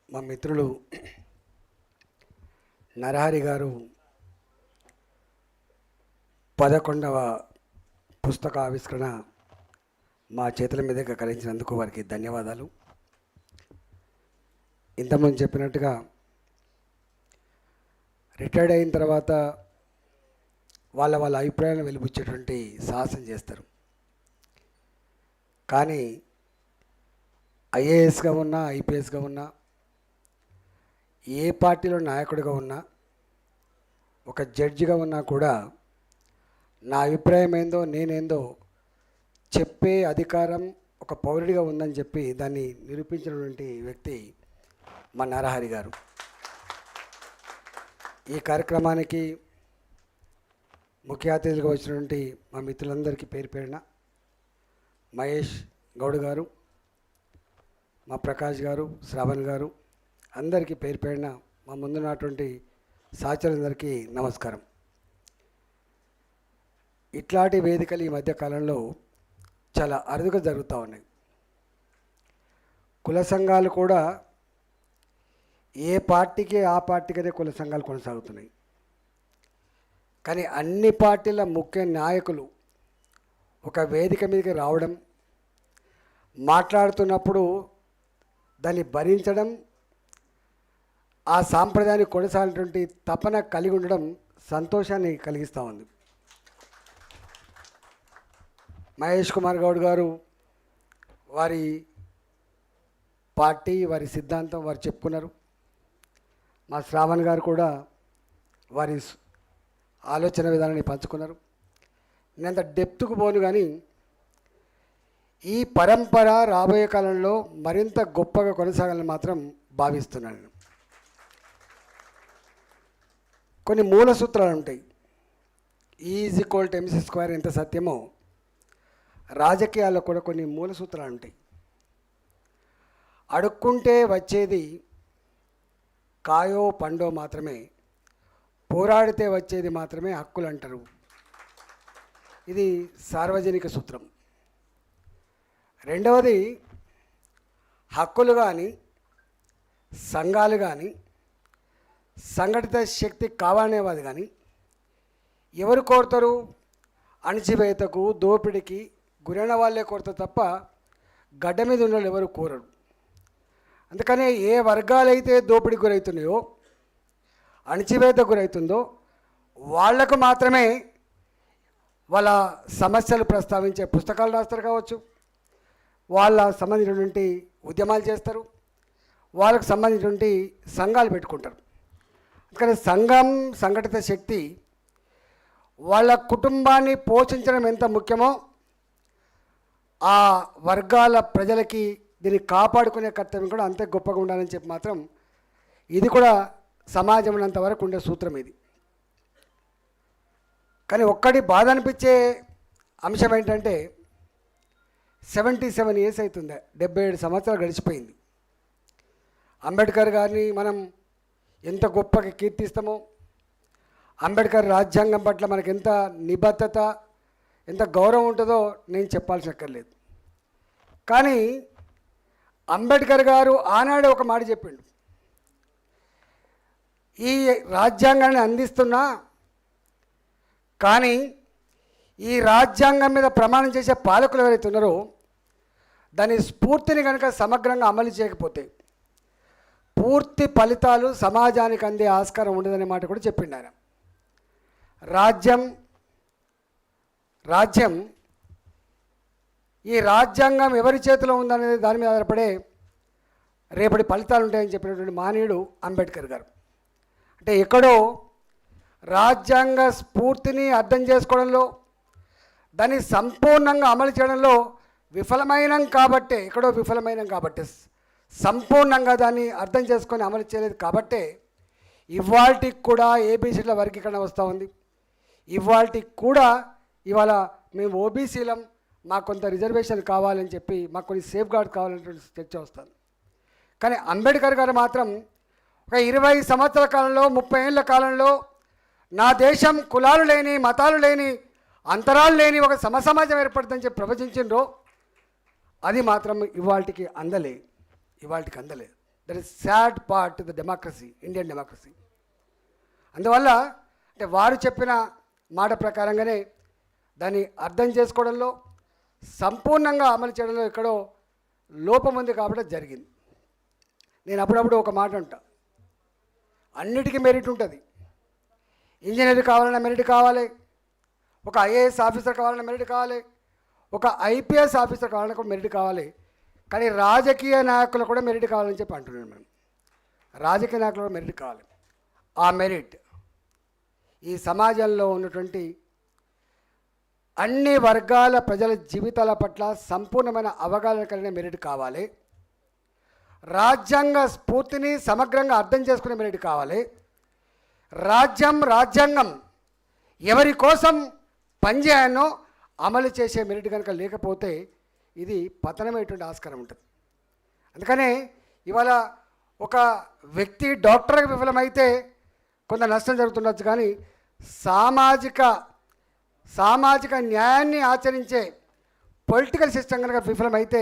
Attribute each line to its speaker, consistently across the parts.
Speaker 1: మా మిత్రులు నరహరి గారు 11వ పుస్తక ఆవిష్కరణ మా చేతుల మీదుగా కలిగించినందుకు వారికి ధన్యవాదాలు. ఇంతకుముందు చెప్పినట్టుగా రిటైర్డ్ అయిన తర్వాత వాళ్ళ అభిప్రాయాలను వెలిబుచ్చేటువంటి సాహసం చేస్తారు. కానీ ఐఏఎస్గా ఉన్నా, ఐపీఎస్గా ఉన్నా, ఏ పార్టీలో నాయకుడిగా ఉన్నా, ఒక జడ్జిగా ఉన్నా కూడా నా అభిప్రాయం ఏందో నేనేందో చెప్పే అధికారం ఒక పౌరుడిగా ఉందని చెప్పి దాన్ని నిరూపించినటువంటి వ్యక్తి మా నరహరి గారు. ఈ కార్యక్రమానికి ముఖ్య అతిథులుగా వచ్చినటువంటి మా మిత్రులందరికీ పేరు పేరున మహేష్ గౌడ్ గారు, మా ప్రకాష్ గారు, శ్రావణ్ గారు, అందరికీ పేరు పేరున మా ముందున్నటువంటి సహచరులందరికీ నమస్కారం. ఇట్లాంటి వేదికలు ఈ మధ్యకాలంలో చాలా అరుదుగా జరుగుతూ ఉన్నాయి. కుల సంఘాలు కూడా ఏ పార్టీకి ఆ పార్టీకనే కుల సంఘాలు కొనసాగుతున్నాయి. కానీ అన్ని పార్టీల ముఖ్య నాయకులు ఒక వేదిక మీదకి రావడం, మాట్లాడుతున్నప్పుడు దాన్ని భరించడం, ఆ సాంప్రదాయాన్ని కొనసాగినటువంటి తపన కలిగి ఉండడం సంతోషాన్ని కలిగిస్తూ ఉంది. మహేష్ కుమార్ గౌడ్ గారు వారి పార్టీ, వారి సిద్ధాంతం వారు చెప్పుకున్నారు. మా శ్రావణ్ గారు కూడా వారి ఆలోచన విధానాన్ని పంచుకున్నారు. నేను అంత డెప్త్కు పోను, కానీ ఈ పరంపర రాబోయే కాలంలో మరింత గొప్పగా కొనసాగాలని మాత్రం భావిస్తున్నాను. కొన్ని మూల సూత్రాలు ఉంటాయి. E=mc² ఎంత సత్యమో రాజకీయాల్లో కూడా కొన్ని మూల సూత్రాలు ఉంటాయి. అడుక్కుంటే వచ్చేది కాయో పండో మాత్రమే, పోరాడితే వచ్చేది మాత్రమే హక్కులు అంటారు. ఇది సార్వజనిక సూత్రం. రెండవది, హక్కులు కానీ సంఘాలు కానీ సంఘటిత శక్తి కావాలనేవాది కానీ ఎవరు కోరుతారు? అణచివేతకు, దోపిడికి గురైన వాళ్ళే కోరుతారు తప్ప గడ్డ మీద ఉన్న వాళ్ళు ఎవరు కోరరు. అందుకనే ఏ వర్గాలైతే దోపిడికి గురవుతున్నాయో, అణచివేతకు గురవుతుందో వాళ్లకు మాత్రమే వాళ్ళ సమస్యలు ప్రస్తావించే పుస్తకాలు రాస్తారు కావచ్చు, వాళ్ళ సంబంధించినటువంటి ఉద్యమాలు చేస్తారు, వాళ్ళకు సంబంధించినటువంటి సంఘాలు పెట్టుకుంటారు. అందుకని సంఘం, సంఘటిత శక్తి వాళ్ళ కుటుంబాన్ని పోషించడం ఎంత ముఖ్యమో ఆ వర్గాల ప్రజలకి దీన్ని కాపాడుకునే కర్తవ్యం కూడా అంతే గొప్పగా ఉండాలని చెప్పి మాత్రం ఇది కూడా సమాజం అంతవరకు ఉండే సూత్రం ఇది. కానీ ఒక్కటి బాధ అనిపించే అంశం ఏంటంటే 77 ఇయర్స్ అవుతుంది, 77 సంవత్సరాలు గడిచిపోయింది. అంబేద్కర్ గారిని మనం ఎంత గొప్పగా కీర్తిస్తామో, అంబేద్కర్ రాజ్యాంగం పట్ల మనకు ఎంత నిబద్ధత, ఎంత గౌరవం ఉంటుందో నేను చెప్పాల్సి అక్కర్లేదు. కానీ అంబేద్కర్ గారు ఆనాడే ఒక మాట చెప్పిండు, ఈ రాజ్యాంగాన్ని అందిస్తున్నా కానీ ఈ రాజ్యాంగం మీద ప్రమాణం చేసే పాలకులు ఎవరైతే ఉన్నారో దాని స్ఫూర్తిని కనుక సమగ్రంగా అమలు చేయకపోతే పూర్తి ఫలితాలు సమాజానికి అందే ఆస్కారం ఉండదనే మాట కూడా చెప్పిండు ఆయన. రాజ్యం ఈ రాజ్యాంగం ఎవరి చేతిలో ఉందనేది దాని మీద ఆధారపడే రేపటి ఫలితాలు ఉంటాయని చెప్పినటువంటి మానవుడు అంబేద్కర్ గారు. అంటే ఎక్కడో రాజ్యాంగ స్ఫూర్తిని అర్థం చేసుకోవడంలో, దాన్ని సంపూర్ణంగా అమలు చేయడంలో విఫలమైనం కాబట్టే, ఎక్కడో విఫలమైనం కాబట్టి, సంపూర్ణంగా దాన్ని అర్థం చేసుకొని అమలు చేయలేదు కాబట్టే ఇవాళకి కూడా ఏబీసీల వర్గీకరణ వస్తూ ఉంది. ఇవాళకి కూడా ఇవాళ మేము ఓబీసీలం, మాకు కొంత రిజర్వేషన్ కావాలని చెప్పి, మాకు కొన్ని సేఫ్ గార్డ్ కావాలనేటువంటి చర్చ వస్తుంది. కానీ అంబేద్కర్ గారు మాత్రం ఒక 20 సంవత్సరాల కాలంలో, 30 ఏళ్ళ కాలంలో నా దేశం కులాలు లేని, మతాలు లేని, అంతరాలు లేని ఒక సమసమాజం ఏర్పడుతుందని చెప్పి ప్రవచించిండ్రో అది మాత్రం ఇవాళకి అందలేదు. That is sad part the democracy, Indian democracy. అందువల్ల అంటే వారు చెప్పిన మాట ప్రకారంగానే దాన్ని అర్థం చేసుకోవడంలో, సంపూర్ణంగా అమలు చేయడంలో ఎక్కడో లోపం ఉంది కాబట్టి జరిగింది. నేను అప్పుడప్పుడు ఒక మాట అంటా, అన్నిటికీ మెరిట్ ఉంటుంది. ఇంజనీర్ కావాలన్నా మెరిట్ కావాలి, ఒక ఐఏఎస్ ఆఫీసర్ కావాలన్నా మెరిట్ కావాలి, ఒక ఐపీఎస్ ఆఫీసర్ కావాలన్నా కూడా మెరిట్ కావాలి. కానీ రాజకీయ నాయకులు కూడా మెరిట్ కావాలని చెప్పి అంటున్నాను. మనం రాజకీయ నాయకులు కూడా మెరిట్ కావాలి. ఆ మెరిట్ ఈ సమాజంలో ఉన్నటువంటి అన్ని వర్గాల ప్రజల జీవితాల పట్ల సంపూర్ణమైన అవగాహన కలిగిన మెరిట్ కావాలి. రాజ్యాంగ స్ఫూర్తిని సమగ్రంగా అర్థం చేసుకునే మెరిట్ కావాలి. రాజ్యాంగం ఎవరి కోసం పనిచేయాలో అమలు చేసే మెరిట్ కనుక లేకపోతే ఇది పతనమైనటువంటి ఆస్కారం ఉంటుంది. అందుకనే ఇవాళ ఒక వ్యక్తి డాక్టర్గా విఫలమైతే కొంత నష్టం జరుగుతుండొచ్చు, కానీ సామాజిక న్యాయాన్ని ఆచరించే పొలిటికల్ సిస్టమ్ కనుక విఫలమైతే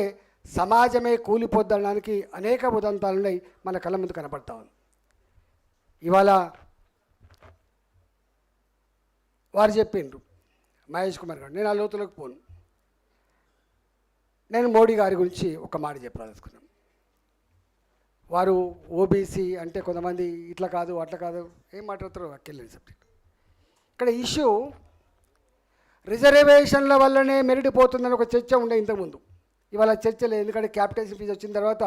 Speaker 1: సమాజమే కూలిపోద్దడానికి అనేక ఉదంతాలు ఉన్నాయి, మన కళ్ళ ముందు కనపడతా ఉంది. ఇవాళ వారు చెప్పిండ్రు, మహేష్ కుమార్ గారు, నేను ఆ లోతులోకి పోను. నేను మోడీ గారి గురించి ఒక మాట చెప్పాలనుకున్నాను. వారు ఓబీసీ అంటే కొంతమంది ఇట్లా కాదు అట్లా కాదు ఏం మాట్లాడతారో అక్కెళ్ళిన సబ్జెక్ట్. ఇక్కడ ఇష్యూ రిజర్వేషన్ల వల్లనే మెరిట్ పోతుందని ఒక చర్చ ఉండే ఇంతకుముందు. ఇవాళ చర్చ లేదు, ఎందుకంటే క్యాపిటేషన్ ఫీజు వచ్చిన తర్వాత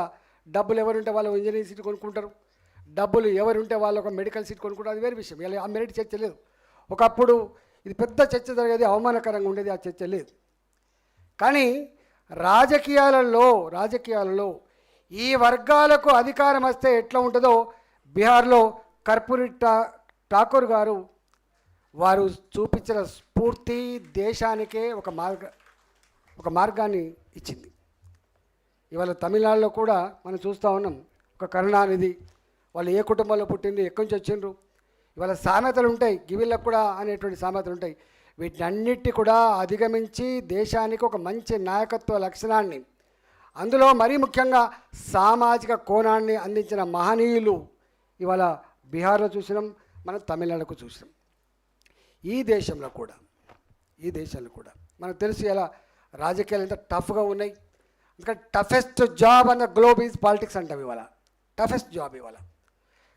Speaker 1: డబ్బులు ఎవరుంటే వాళ్ళు ఇంజనీరింగ్ సీట్ కొనుక్కుంటారు, డబ్బులు ఎవరుంటే వాళ్ళు ఒక మెడికల్ సీట్ కొనుక్కుంటారు, అది వేరే విషయం. ఇలా ఆ మెరిట్ చర్చ లేదు. ఒకప్పుడు ఇది పెద్ద చర్చ జరిగేది, అవమానకరంగా ఉండేది, ఆ చర్చ లేదు. కానీ రాజకీయాలలో ఈ వర్గాలకు అధికారం వస్తే ఎట్లా ఉంటుందో బీహార్లో కర్పూరి ఠాకూర్ గారు వారు చూపించిన స్ఫూర్తి దేశానికే ఒక మార్గాన్ని ఇచ్చింది. ఇవాళ తమిళనాడులో కూడా మనం చూస్తూ ఉన్నాం, ఒక కరుణానిధి, వాళ్ళు ఏ కుటుంబంలో పుట్టింది, ఎక్కడి నుంచి వచ్చిండ్రు, ఇవాళ సామెతలు ఉంటాయి, గివిళ్ళకు కూడా అనేటువంటి సామెతలు ఉంటాయి. వీటన్నిటి కూడా అధిగమించి దేశానికి ఒక మంచి నాయకత్వ లక్షణాన్ని, అందులో మరీ ముఖ్యంగా సామాజిక కోణాన్ని అందించిన మహనీయులు ఇవాళ బీహార్లో చూసినాం, మనం తమిళనాడుకు చూసినాం. ఈ దేశంలో కూడా మనకు తెలుసు ఎలా రాజకీయాలు ఎంత టఫ్గా ఉన్నాయి. ఎందుకంటే టఫెస్ట్ జాబ్ అన్న గ్లోబ్ ఈజ్ పాలిటిక్స్ అంటాం ఇవాళ, టఫెస్ట్ జాబ్ ఇవాళ.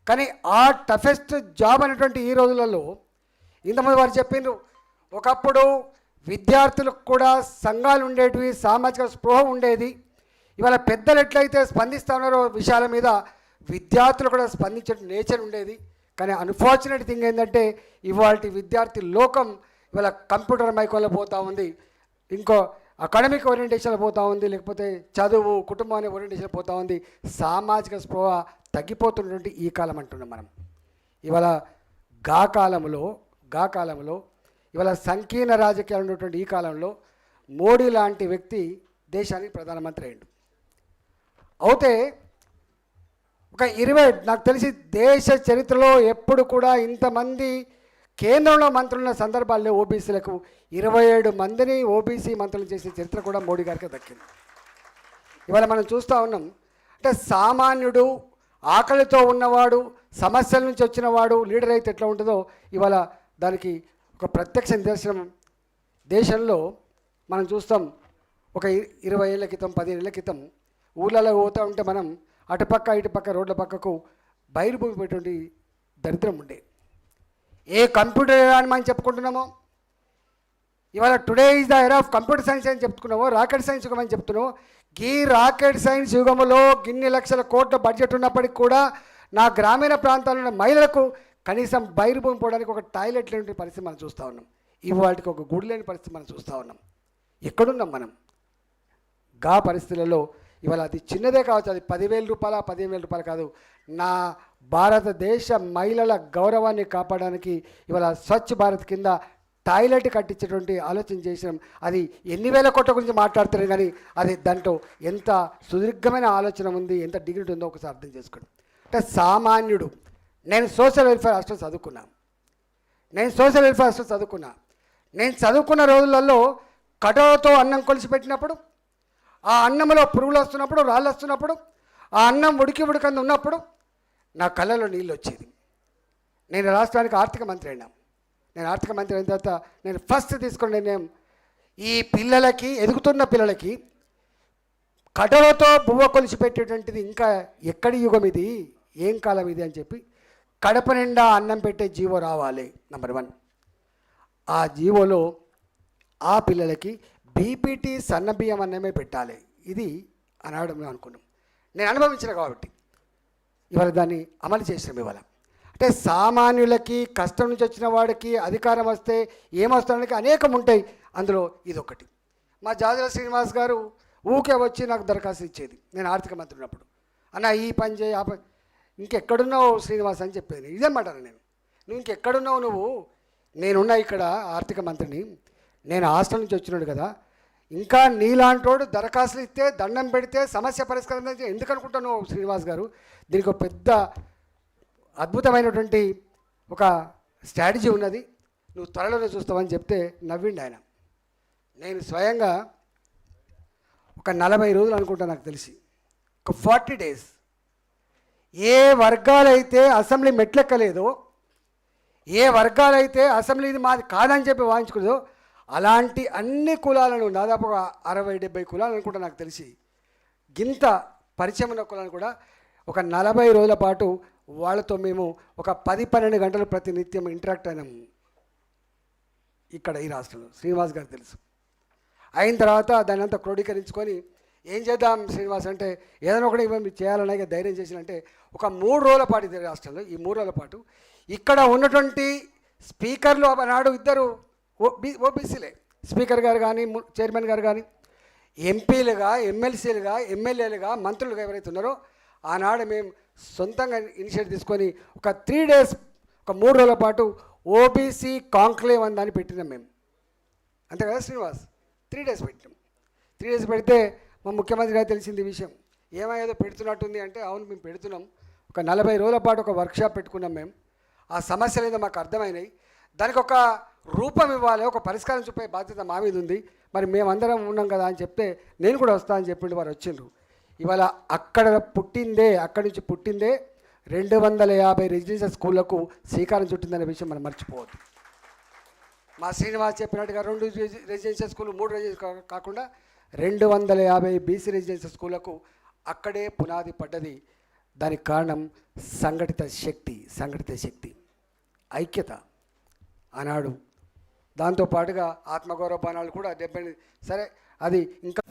Speaker 1: కానీ ఆ టఫెస్ట్ జాబ్ అనేటువంటి ఈ రోజులలో ఇంతమంది వారు చెప్పిండ్రు, ఒకప్పుడు విద్యార్థులకు కూడా సంఘాలు ఉండేటివి, సామాజిక స్పృహ ఉండేది. ఇవాళ పెద్దలు ఎట్లయితే స్పందిస్తూ ఉన్నారో విషయాల మీద విద్యార్థులు కూడా స్పందించే నేచర్ ఉండేది. కానీ అన్ఫార్చునేట్ థింగ్ ఏంటంటే ఇవాళ విద్యార్థి లోకం ఇవాళ కంప్యూటర్ మైకోలో పోతూ ఉంది, ఇంకో అకాడమిక్ ఓరియంటేషన్లో పోతూ ఉంది, లేకపోతే చదువు కుటుంబాన్ని ఓరియంటేషన్ పోతూ ఉంది. సామాజిక స్పృహ తగ్గిపోతున్నటువంటి ఈ కాలం అంటున్నాం మనం. ఇవాళ గా కాలంలో ఇవాళ సంకీర్ణ రాజకీయాలు ఉన్నటువంటి ఈ కాలంలో మోడీ లాంటి వ్యక్తి దేశానికి ప్రధానమంత్రి అయ్యిండు. అయితే ఒక 20 నాకు తెలిసి దేశ చరిత్రలో ఎప్పుడు కూడా ఇంతమంది కేంద్రంలో మంత్రులున్న సందర్భాల్లో ఓబీసీలకు 27 మందిని ఓబీసీ మంత్రులు చేసే చరిత్ర కూడా మోడీ గారికి దక్కింది. ఇవాళ మనం చూస్తూ ఉన్నాం, అంటే సామాన్యుడు, ఆకలితో ఉన్నవాడు, సమస్యల నుంచి వచ్చినవాడు లీడర్ అయితే ఎట్లా ఉంటుందో ఇవాళ దానికి ఒక ప్రత్యక్ష నిదర్శనం దేశంలో మనం చూస్తాం. ఒక 20 ఏళ్ళ క్రితం 15 ఏళ్ళ క్రితం ఊళ్ళలో పోతూ ఉంటే మనం అటుపక్క ఇటుపక్క రోడ్ల పక్కకు బయలుభూమి పెట్టేటువంటి దరిద్రం ఉండే. ఏ కంప్యూటర్ అని మనం చెప్పుకుంటున్నామో ఇవాళ today is the era of computer science అని చెప్పుకున్నామో, రాకెట్ సైన్స్ యుగం అని చెప్తున్నామో. ఈ రాకెట్ సైన్స్ యుగంలో గిన్ని లక్షల కోట్ల బడ్జెట్ ఉన్నప్పటికీ కూడా నా గ్రామీణ ప్రాంతాల్లో ఉన్న మహిళలకు కనీసం బయలుభూమి పోవడానికి ఒక టాయిలెట్ లేని పరిస్థితి మనం చూస్తూ ఉన్నాం. ఇవాళకి ఒక గుడి లేని పరిస్థితి మనం చూస్తూ ఉన్నాం. ఎక్కడున్నాం మనం? గా పరిస్థితులలో ఇవాళ అది చిన్నదే కావచ్చు, అది 10,000 రూపాయల 15,000 రూపాయలు కాదు. నా భారతదేశ మహిళల గౌరవాన్ని కాపాడడానికి ఇవాళ స్వచ్ఛ భారత్ కింద టాయిలెట్ కట్టించేటువంటి ఆలోచన చేసినాం. అది ఎన్ని వేల కోట్ల గురించి మాట్లాడుతున్నాం, కానీ అది దాంట్లో ఎంత సుదీర్ఘమైన ఆలోచన ఉంది, ఎంత డిగ్నిటీ ఉందో ఒకసారి అర్థం చేసుకోండి. అంటే సామాన్యుడు, నేను సోషల్ వెల్ఫేర్ హాస్టల్ చదువుకున్నా, నేను చదువుకున్న రోజులలో కటోతో అన్నం కొలిసి పెట్టినప్పుడు, ఆ అన్నంలో పురుగులు వస్తున్నప్పుడు, రాళ్ళు వస్తున్నప్పుడు, ఆ అన్నం ఉడికి ఉడకంది ఉన్నప్పుడు నా కళ్ళలో నీళ్ళు వచ్చేది. నేను రాష్ట్రానికి ఆర్థిక మంత్రి అయినా. నేను ఆర్థిక మంత్రి అయిన తర్వాత నేను ఫస్ట్ తీసుకున్న నిర్ణయం, ఈ పిల్లలకి, ఎదుగుతున్న పిల్లలకి కటలతో బువ్వ కొలిచి పెట్టేటువంటిది ఇంకా ఎక్కడి యుగం ఇది, ఏం కాలం ఇది అని చెప్పి కడప నిండా అన్నం పెట్టే జీవో రావాలి. నెంబర్ 1. ఆ జీవోలో ఆ పిల్లలకి బీపీటీ సన్నబియ్యం అన్నమే పెట్టాలి. ఇది అనాడు మేము అనుకున్నాం. నేను అనుభవించిన కాబట్టి ఇవాళ దాన్ని అమలు చేసినాం. ఇవాళ అంటే సామాన్యులకి, కష్టం నుంచి వచ్చిన వాడికి అధికారం వస్తే ఏమొస్తానికి అనేకం ఉంటాయి. అందులో ఇదొకటి. మా జాజల శ్రీనివాస్ గారు ఊకే వచ్చి నాకు దరఖాస్తు ఇచ్చేది నేను ఆర్థిక మంత్రి ఉన్నప్పుడు. అన్న ఈ పని చేయి, ఆ పని, ఇంకెక్కడున్నావు శ్రీనివాస్ అని చెప్పేది. ఇదేమంటాను నేను, నువ్వు ఇంకెక్కడున్నావు, నువ్వు నేనున్నా ఇక్కడ ఆర్థిక మంత్రిని, నేను హాస్టల్ నుంచి వచ్చినాడు కదా, ఇంకా నీలాంటోడు దరఖాస్తులు ఇస్తే దండం పెడితే సమస్య పరిష్కారం ఎందుకు అనుకుంటున్నావు శ్రీనివాస్ గారు? దీనికి ఒక పెద్ద అద్భుతమైనటువంటి ఒక స్ట్రాటజీ ఉన్నది, నువ్వు త్వరలోనే చూస్తావని చెప్తే నవ్విండి ఆయన. నేను స్వయంగా ఒక 40 రోజులు అనుకుంటా, నాకు తెలిసి ఒక 40 days ఏ వర్గాలైతే అసెంబ్లీ మెట్లెక్కలేదో, ఏ వర్గాలైతే అసెంబ్లీ ఇది మాది కాదని చెప్పి వాయించుకుందో అలాంటి అన్ని కులాలను, దాదాపు 60-70 కులాలు అనుకుంటా నాకు తెలిసి, గింత పరిచయం ఉన్న కులాలను కూడా ఒక 40 రోజుల పాటు వాళ్ళతో మేము ఒక 10-12 గంటలు ప్రతినిత్యం ఇంటరాక్ట్ అయినాము ఇక్కడ ఈ రాష్ట్రంలో. శ్రీనివాస్ గారు తెలుసు. అయిన తర్వాత దాన్ని అంతా క్రోడీకరించుకొని ఏం చేద్దాం శ్రీనివాస్ అంటే, ఏదైనా ఒకటి మీరు చేయాలనే ధైర్యం చేసినంటే ఒక 3 రోజుల పాటు ఇది రాష్ట్రంలో, ఈ 3 రోజుల పాటు ఇక్కడ ఉన్నటువంటి స్పీకర్లు ఆనాడు ఇద్దరు ఓబీసీలే, స్పీకర్ గారు కానీ, చైర్మన్ గారు కానీ, ఎంపీలుగా, ఎమ్మెల్సీలుగా, ఎమ్మెల్యేలుగా, మంత్రులుగా ఎవరైతే ఉన్నారో ఆనాడు మేము సొంతంగా ఇనిషియేటివ్ తీసుకొని ఒక 3 days, ఒక 3 రోజుల పాటు ఓబీసీ కాంక్లేవ్ అని దాన్ని పెట్టినాం మేము. అంతే కదా శ్రీనివాస్? 3 days పెట్టినాం. 3 days పెడితే మా ముఖ్యమంత్రి గారు తెలిసింది విషయం, ఏమయ్యేదో పెడుతున్నట్టుంది అంటే, అవును మేము పెడుతున్నాం. ఒక 40 రోజుల పాటు ఒక వర్క్షాప్ పెట్టుకున్నాం మేము. ఆ సమస్యలు ఏదో మాకు అర్థమైనాయి, దానికి ఒక రూపం ఇవ్వాలి, ఒక పరిష్కారం చూపే బాధ్యత మా మీద ఉంది, మరి మేమందరం ఉన్నాం కదా అని చెప్తే నేను కూడా వస్తా అని చెప్పిండు. వారు వచ్చిండ్రు. ఇవాళ అక్కడి నుంచి పుట్టిందే 250 రెసిడెన్షియల్ స్కూళ్లకు శ్రీకారం చుట్టిందనే విషయం మనం మర్చిపోవద్దు. మా శ్రీనివాస్ చెప్పినట్టుగా 2 రెసిడెన్షియల్ స్కూళ్ళు, 3 రెసిడెన్షియల్ కాకుండా 250 బీసీ రెసిడెన్షియల్ స్కూళ్లకు అక్కడే పునాది పడ్డది. దానికి కారణం సంఘటిత శక్తి, ఐక్యత ఆనాడు. దాంతోపాటుగా ఆత్మగౌరవ బాణాలు కూడా 70. సరే, అది ఇంకా.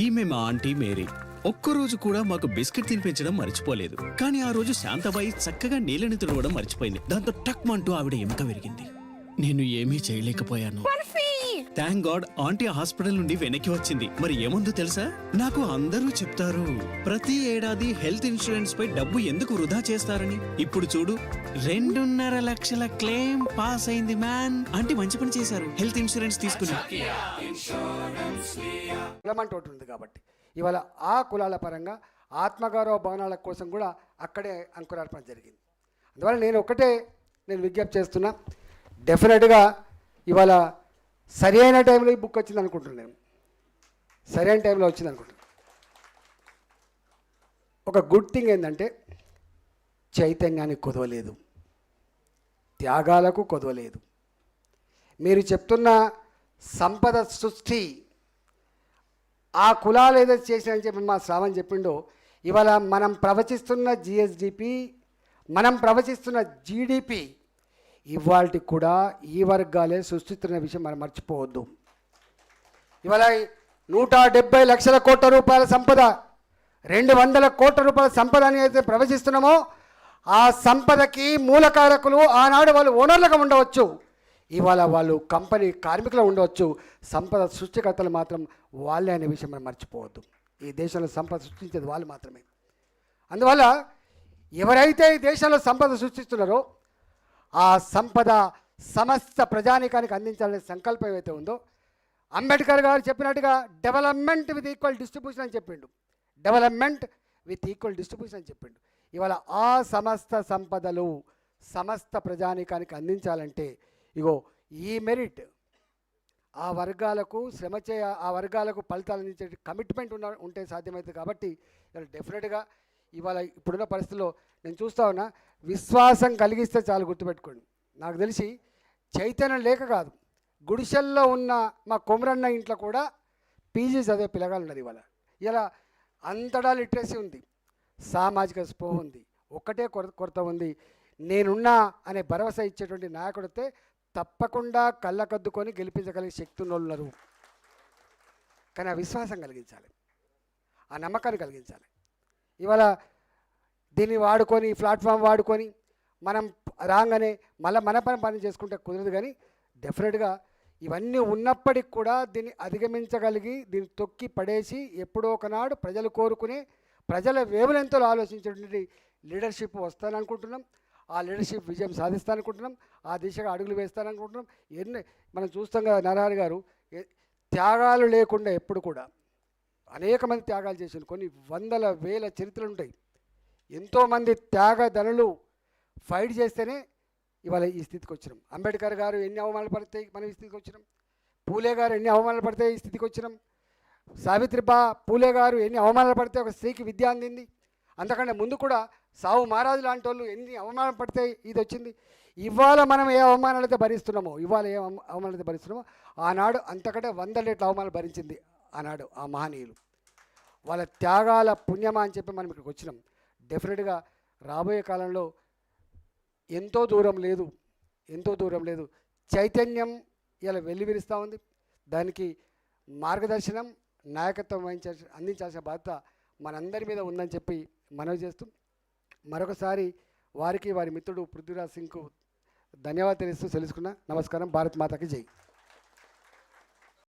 Speaker 2: ఈమె మా ఆంటీ మేరీ. ఒక్కరోజు కూడా మాకు బిస్కెట్ తినిపించడం మర్చిపోలేదు. కానీ ఆ రోజు శాంతబాయి చక్కగా నీళ్ళని తుడవడం మర్చిపోయింది. దాంతో టక్ మంటూ ఆవిడ ఎముక విరిగింది. నేను ఏమీ చేయలేకపోయాను. థ్యాంక్ గాడ్ ఆంటీ హాస్పిటల్ నుండి వెనక్కి వచ్చింది. మరి ఏముందో తెలుసా? నాకు అందరూ చెప్తారు ప్రతి ఏడాది హెల్త్ ఇన్సూరెన్స్ పై డబ్బు ఎందుకు వృధా చేస్తారని. ఇప్పుడు చూడు, 2.5 లక్షల క్లెయిమ్ పాస్ అయింది మ్యాన్. ఆంటీ మంచి పని చేశారు హెల్త్ ఇన్సూరెన్స్ తీసుకుని.
Speaker 1: కులమంటూ ఉంటుంది కాబట్టి ఇవాళ ఆ కులాల పరంగా ఆత్మగౌరవ భవనాల కోసం కూడా అక్కడే అంకురార్పణ జరిగింది. అందువల్ల నేను విజ్ఞప్తి చేస్తున్నా, డెఫినెట్గా ఇవాళ సరి అయిన టైంలో ఈ బుక్ వచ్చింది అనుకుంటున్నాను. నేను సరైన టైంలో వచ్చింది అనుకుంటున్నాను. ఒక గుడ్ థింగ్ ఏంటంటే చైతన్యానికి కొదవలేదు, త్యాగాలకు కొదవలేదు. మీరు చెప్తున్న సంపద సృష్టి ఆ కులాలు ఏదైతే చేసినని చెప్పి మా శ్రావణ్ చెప్పిండో, ఇవాళ మనం ప్రవచిస్తున్న జిఎస్డిపి, మనం ప్రవచిస్తున్న జీడిపి ఇవాళకి కూడా ఈ వర్గాలే సృష్టిస్తున్న విషయం మనం మర్చిపోవద్దు. ఇవాళ 170 లక్షల కోట్ల రూపాయల సంపద, 200 కోట్ల రూపాయల సంపద అని అయితే ప్రవచిస్తున్నామో, ఆ సంపదకి మూలకారకులు ఆనాడు వాళ్ళు ఓనర్లుగా ఉండవచ్చు, ఇవాళ వాళ్ళు కంపెనీ కార్మికులు ఉండవచ్చు, సంపద సృష్టికర్తలు మాత్రం వాళ్ళే అనే విషయం మనం మర్చిపోవద్దు. ఈ దేశంలో సంపద సృష్టించేది వాళ్ళు మాత్రమే. అందువల్ల ఎవరైతే ఈ దేశంలో సంపద సృష్టిస్తున్నారో ఆ సంపద సమస్త ప్రజానీకానికి అందించాలనే సంకల్పం ఏవైతే ఉందో, అంబేద్కర్ గారు చెప్పినట్టుగా డెవలప్మెంట్ విత్ ఈక్వల్ డిస్ట్రిబ్యూషన్ అని చెప్పిండు. డెవలప్మెంట్ విత్ ఈక్వల్ డిస్ట్రిబ్యూషన్ అని చెప్పిండు. ఇవాళ ఆ సమస్త సంపదలు సమస్త ప్రజానీకానికి అందించాలంటే ఇగో ఈ మెరిట్ ఆ వర్గాలకు ఆ వర్గాలకు ఫలితాలు అందించే కమిట్మెంట్ ఉంటే సాధ్యమవుతుంది. కాబట్టి డెఫినెట్గా ఇవాళ ఇప్పుడున్న పరిస్థితుల్లో నేను చూస్తా ఉన్నా, విశ్వాసం కలిగిస్తే చాలు, గుర్తుపెట్టుకోండి. నాకు తెలిసి చైతన్యం లేక కాదు, గుడిసెల్లో ఉన్న మా కొమరన్న ఇంట్లో కూడా పీజీ చదివే పిల్లగాళ్ళు ఉన్నారు. ఇవాళ ఇలా అంతటా లిటరసీ ఉంది, సామాజిక స్పృహ ఉంది, ఒక్కటే కొరత ఉంది. నేనున్నా అనే భరోసా ఇచ్చేటువంటి నాయకుడితే తప్పకుండా కళ్ళకద్దుకొని గెలిపించగలిగే శక్తి ఉన్నారు. కానీ ఆ విశ్వాసం కలిగించాలి, ఆ నమ్మకాన్ని కలిగించాలి. ఇవాళ దీన్ని వాడుకొని, ప్లాట్ఫామ్ వాడుకొని మనం రాగానే మళ్ళీ మన పని చేసుకుంటే కుదరదు. కానీ డెఫినెట్గా ఇవన్నీ ఉన్నప్పటికి కూడా దీన్ని అధిగమించగలిగి, దీన్ని తొక్కి పడేసి ఎప్పుడో ఒకనాడు ప్రజలు కోరుకునే, ప్రజల వేవులెంతలో ఆలోచించేటువంటి లీడర్షిప్ వస్తాననుకుంటున్నాం. ఆ లీడర్షిప్ విజయం సాధిస్తాననుకుంటున్నాం. ఆ దిశగా అడుగులు వేస్తాననుకుంటున్నాం. మనం చూస్తాం కదా, నరహరి గారు త్యాగాలు లేకుండా ఎప్పుడు కూడా అనేక మంది త్యాగాలు చేశారు. కొన్ని వందల వేల చరిత్రలు ఉంటాయి. ఎంతోమంది త్యాగధనులు ఫైట్ చేస్తేనే ఇవాళ ఈ స్థితికి వచ్చినాం. అంబేద్కర్ గారు ఎన్ని అవమానాలు పడితే మనం ఈ స్థితికి వచ్చినాం. పూలే గారు ఎన్ని అవమానాలు పడితే ఈ స్థితికి వచ్చినాం. సావిత్రిబా పూలే గారు ఎన్ని అవమానాలు పడితే ఒక స్త్రీకి విద్య అందింది. అంతకంటే ముందు కూడా సావు మహారాజు లాంటి వాళ్ళు ఎన్ని అవమానాలు పడితే ఇది వచ్చింది. ఇవాళ మనం ఏ అవమానాలైతే భరిస్తున్నామో, అవమానాలైతే భరిస్తున్నామో, ఆనాడు అంతకంటే 100 రెట్ల అవమానాలు భరించింది ఆనాడు ఆ మహనీయులు. వాళ్ళ త్యాగాల పుణ్యమా అని చెప్పి మనం ఇక్కడికి వచ్చినాం. డెఫినెట్గా రాబోయే కాలంలో ఎంతో దూరం లేదు, చైతన్యం ఇలా వెల్లివిరుస్తూ ఉంది. దానికి మార్గదర్శనం, నాయకత్వం అందించాల్సిన బాధ్యత మనందరి మీద ఉందని చెప్పి మనవి చేస్తూ, మరొకసారి వారికి, వారి మిత్రుడు పృథ్వీరాజ్ సింగ్కు ధన్యవాదాలు తెలుస్తూ తెలుసుకున్నా. నమస్కారం. భారత్ మాతాకి జై.